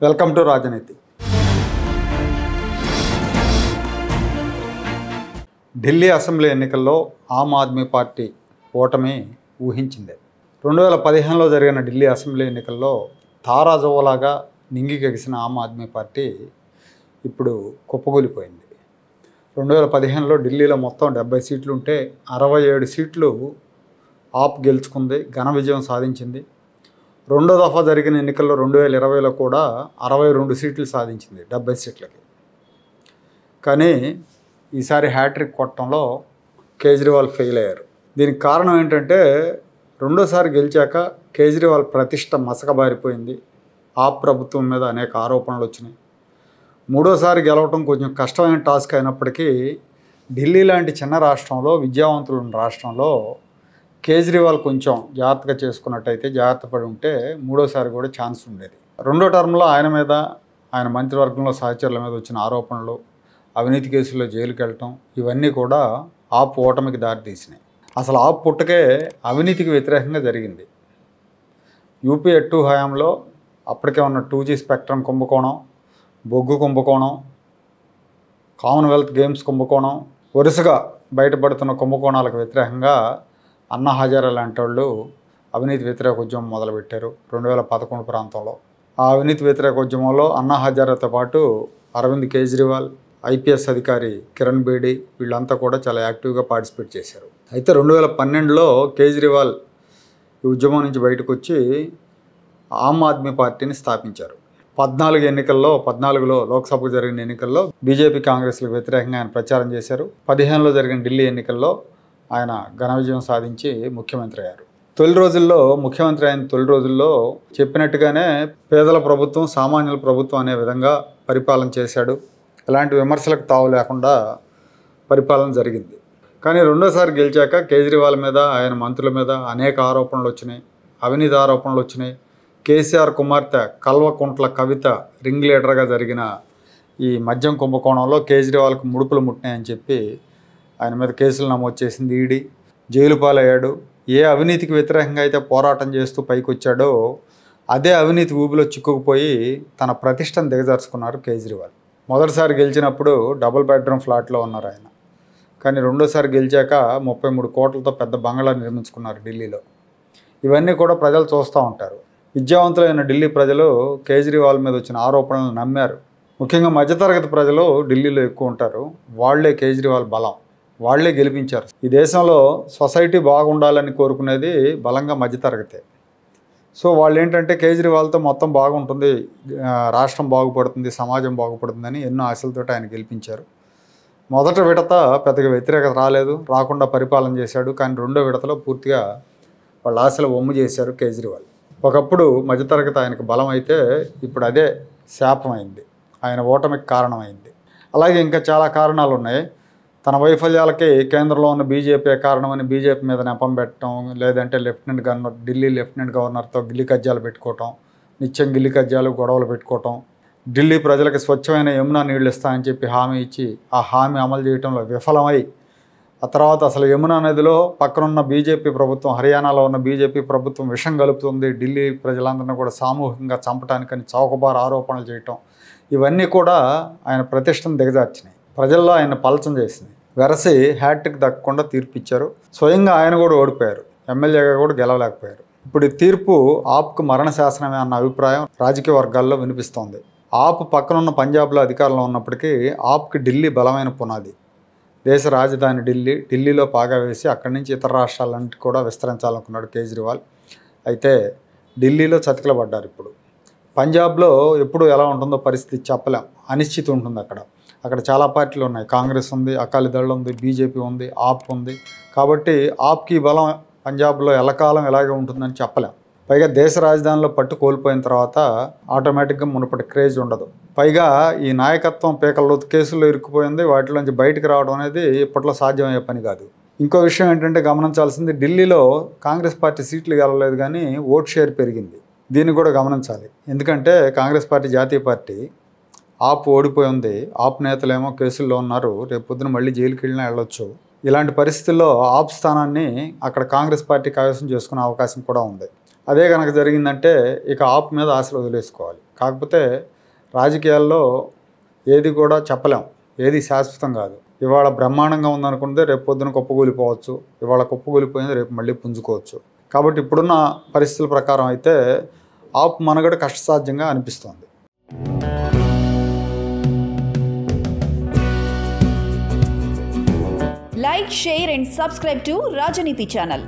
Welcome to రాజనీతి. Delhi assembly ఎన్నికల్లో Aam Aadmi party ఓటమి ఊహించిందే. 2015లో జరిగిన ఢిల్లీ అసెంబ్లీ ఎన్నికల్లో తారాజువ్వలాగా నింగికెగిసిన ఆమ్ ఆద్మీ పార్టీ ఇప్పుడు కుప్పకూలిపోయింది. 2015లో ఢిల్లీలో మొత్తం 70 సీట్లు ఉంటే 67 సీట్లు ఆప్ గెలుచుకుంది, ఘన విజయం సాధించింది. రెండో దఫా జరిగిన ఎన్నికల్లో 2020లో కూడా 62 సీట్లు సాధించింది 70 సీట్లకి. కానీ ఈసారి హ్యాట్రిక్ కొట్టడంలో కేజ్రీవాల్ ఫెయిల్ అయ్యారు. దీనికి కారణం ఏంటంటే రెండోసారి గెలిచాక కేజ్రీవాల్ ప్రతిష్ట మసకబారిపోయింది. ఆప్ ప్రభుత్వం మీద అనేక ఆరోపణలు వచ్చినాయి. మూడోసారి గెలవటం కొంచెం కష్టమైన టాస్క్ అయినప్పటికీ ఢిల్లీ లాంటి చిన్న రాష్ట్రంలో, విద్యావంతులు ఉన్న రాష్ట్రంలో కేజ్రీవాల్ కొంచెం జాగ్రత్తగా చేసుకున్నట్టయితే, జాగ్రత్త పడి ఉంటే మూడోసారి కూడా ఛాన్స్ ఉండేది. రెండో టర్మ్లో ఆయన మీద, ఆయన మంత్రివర్గంలో సహచరుల మీద వచ్చిన ఆరోపణలు, అవినీతి కేసుల్లో జైలుకి వెళ్ళటం, ఇవన్నీ కూడా ఆప్ ఓటమికి దారితీసినాయి. అసలు ఆప్ పుట్టకే అవినీతికి వ్యతిరేకంగా జరిగింది. యూపీఏ 2 హయాంలో అప్పటికే ఉన్న 2G స్పెక్ట్రమ్ కుంభకోణం, బొగ్గు కుంభకోణం, కామన్వెల్త్ గేమ్స్ కుంభకోణం, వరుసగా బయటపడుతున్న కుంభకోణాలకు వ్యతిరేకంగా అన్నా హజారే లాంటి వాళ్ళు అవినీతి వ్యతిరేక ఉద్యమం మొదలుపెట్టారు 2011 ప్రాంతంలో. ఆ అవినీతి వ్యతిరేక ఉద్యమంలో అన్నా హజారేతో పాటు అరవింద్ కేజ్రీవాల్, ఐపీఎస్ అధికారి కిరణ్ బేడి వీళ్ళంతా కూడా చాలా యాక్టివ్గా పార్టిసిపేట్ చేశారు. అయితే 2012లో కేజ్రీవాల్ ఈ ఉద్యమం నుంచి బయటకు వచ్చి ఆమ్ ఆద్మీ పార్టీని స్థాపించారు. 14లో లోక్సభకు జరిగిన ఎన్నికల్లో బీజేపీ, కాంగ్రెస్లకు వ్యతిరేకంగా ఆయన ప్రచారం చేశారు. 15లో జరిగిన ఢిల్లీ ఎన్నికల్లో ఆయన ఘన విజయం సాధించి ముఖ్యమంత్రి అయ్యారు. ముఖ్యమంత్రి అయిన తొలి రోజుల్లో చెప్పినట్టుగానే పేదల ప్రభుత్వం, సామాన్యుల ప్రభుత్వం అనే విధంగా పరిపాలన చేశాడు. ఎలాంటి విమర్శలకు తావు లేకుండా పరిపాలన జరిగింది. కానీ రెండోసారి గెలిచాక కేజ్రీవాల్ మీద, ఆయన మంత్రుల మీద అనేక ఆరోపణలు వచ్చినాయి, అవినీతి ఆరోపణలు వచ్చినాయి. కేసీఆర్ కుమార్తె కల్వకుంట్ల కవిత రింగ్ లీడర్గా జరిగిన ఈ మద్యం కుంభకోణంలో కేజ్రీవాల్కు ముడుపులు ముట్టినాయని చెప్పి ఆయన మీద కేసులు నమోదు చేసింది ఈడీ. జైలు పాలయ్యాడు. ఏ అవినీతికి వ్యతిరేకంగా అయితే పోరాటం చేస్తూ పైకి వచ్చాడో అదే అవినీతి ఊబిలో చిక్కుకుపోయి తన ప్రతిష్టను దిగజార్చుకున్నారు కేజ్రీవాల్. మొదటిసారి గెలిచినప్పుడు డబుల్ బెడ్రూమ్ ఫ్లాట్లో ఉన్నారు ఆయన. కానీ రెండోసారి గెలిచాక 33 కోట్లతో పెద్ద బంగళా నిర్మించుకున్నారు ఢిల్లీలో. ఇవన్నీ కూడా ప్రజలు చూస్తూ ఉంటారు. విద్యావంతులైన ఢిల్లీ ప్రజలు కేజ్రీవాల్ మీద వచ్చిన ఆరోపణలను నమ్మారు. ముఖ్యంగా మధ్యతరగతి ప్రజలు ఢిల్లీలో ఎక్కువ ఉంటారు. వాళ్లే కేజ్రీవాల్ బలం, వాళ్లే గెలిపించారు. ఈ దేశంలో సొసైటీ బాగుండాలని కోరుకునేది బలంగా మధ్యతరగతే. సో వాళ్ళు ఏంటంటే కేజ్రీవాల్తో మొత్తం బాగుంటుంది, రాష్ట్రం బాగుపడుతుంది, సమాజం బాగుపడుతుందని ఎన్నో ఆశలతో ఆయన గెలిపించారు. మొదటి విడత పెద్దగా వ్యతిరేకత రాకుండా పరిపాలన చేశాడు. కానీ రెండో విడతలో పూర్తిగా వాళ్ళ ఆశలు వమ్ము చేశారు కేజ్రీవాల్. ఒకప్పుడు మధ్యతరగతి ఆయనకు బలం అయితే ఇప్పుడు అదే శాపమైంది, ఆయన ఓటమికి కారణమైంది. అలాగే ఇంకా చాలా కారణాలు ఉన్నాయి. తన వైఫల్యాలకి కేంద్రంలో ఉన్న బీజేపీ కారణమని బీజేపీ మీద నెపం పెట్టడం, లేదంటే ఢిల్లీ లెఫ్టినెంట్ గవర్నర్తో గిల్లి కజ్జాలు పెట్టుకోవటం, నిత్యం గిల్లి కజ్జాలు, గొడవలు పెట్టుకోవటం, ఢిల్లీ ప్రజలకు స్వచ్ఛమైన యమునా నీళ్ళు ఇస్తానని చెప్పి హామీ ఇచ్చి ఆ హామీ అమలు చేయడంలో విఫలమై, ఆ తర్వాత అసలు యమునా నదిలో పక్కనున్న బీజేపీ ప్రభుత్వం, హర్యానాలో ఉన్న బీజేపీ ప్రభుత్వం విషం కలుపుతుంది, ఢిల్లీ ప్రజలందరినీ కూడా సామూహికంగా చంపడానికని చౌకబారు ఆరోపణలు చేయటం, ఇవన్నీ కూడా ఆయన ప్రతిష్టను దిగజార్చినాయి, ప్రజల్లో ఆయన పలచం చేసింది. వెరసి హ్యాట్రిక్ దక్కకుండా తీర్పిచ్చారు. స్వయంగా ఆయన కూడా ఓడిపోయారు, ఎమ్మెల్యేగా కూడా గెలవలేకపోయారు. ఇప్పుడు ఈ తీర్పు ఆప్కు మరణ శాసనమే అన్న అభిప్రాయం రాజకీయ వర్గాల్లో వినిపిస్తోంది. ఆప్ పక్కనున్న పంజాబ్లో అధికారంలో ఉన్నప్పటికీ ఆప్కి ఢిల్లీ బలమైన పునాది. దేశ రాజధాని ఢిల్లీలో పాగా వేసి అక్కడి నుంచి ఇతర రాష్ట్రాలన్నింటికి కూడా విస్తరించాలనుకున్నాడు కేజ్రీవాల్. అయితే ఢిల్లీలో చతికిలబడ్డారు. ఇప్పుడు పంజాబ్లో ఎప్పుడు ఎలా ఉంటుందో పరిస్థితి చెప్పలేం, అనిశ్చితి ఉంటుంది అక్కడ చాలా పార్టీలు ఉన్నాయి. కాంగ్రెస్ ఉంది, అకాలీదళ్ ఉంది, బీజేపీ ఉంది, ఆప్ ఉంది. కాబట్టి ఆప్కి బలం పంజాబ్లో ఎల్లకాలం ఎలాగే ఉంటుందని చెప్పలేం. పైగా దేశ రాజధానిలో పట్టు కోల్పోయిన తర్వాత ఆటోమేటిక్గా మునుపటి క్రేజ్ ఉండదు. పైగా ఈ నాయకత్వం పీకల్లో కేసుల్లో ఇరుక్కుపోయింది. వాటిలోంచి బయటకు రావడం అనేది ఇప్పట్లో సాధ్యమయ్యే పని కాదు. ఇంకో విషయం ఏంటంటే గమనించాల్సింది, ఢిల్లీలో కాంగ్రెస్ పార్టీ సీట్లు గెలవలేదు కానీ ఓట్ షేర్ పెరిగింది. దీన్ని కూడా గమనించాలి. ఎందుకంటే కాంగ్రెస్ పార్టీ జాతీయ పార్టీ, ఆప్ ఓడిపోయి ఉంది. ఆప్ నేతలేమో కేసుల్లో ఉన్నారు, రేపు పొద్దున మళ్ళీ జైలుకి వెళ్ళినా వెళ్ళొచ్చు. ఇలాంటి పరిస్థితుల్లో ఆప్ స్థానాన్ని అక్కడ కాంగ్రెస్ పార్టీ కైవసం చేసుకునే అవకాశం కూడా ఉంది. అదే కనుక జరిగిందంటే ఇక ఆప్ మీద ఆశలు వదిలేసుకోవాలి. కాకపోతే రాజకీయాల్లో ఏది కూడా చెప్పలేం, ఏది శాశ్వతం కాదు. ఇవాళ బ్రహ్మాండంగా ఉందనుకుంటే రేపు పొద్దున కుప్పకూలిపోవచ్చు, ఇవాళ కుప్పకూలిపోయింది రేపు మళ్ళీ పుంజుకోవచ్చు. కాబట్టి ఇప్పుడున్న పరిస్థితుల ప్రకారం అయితే ఆప్ మనుగడ కష్టసాధ్యంగా అనిపిస్తోంది. Like, share and subscribe to Rajaniti channel.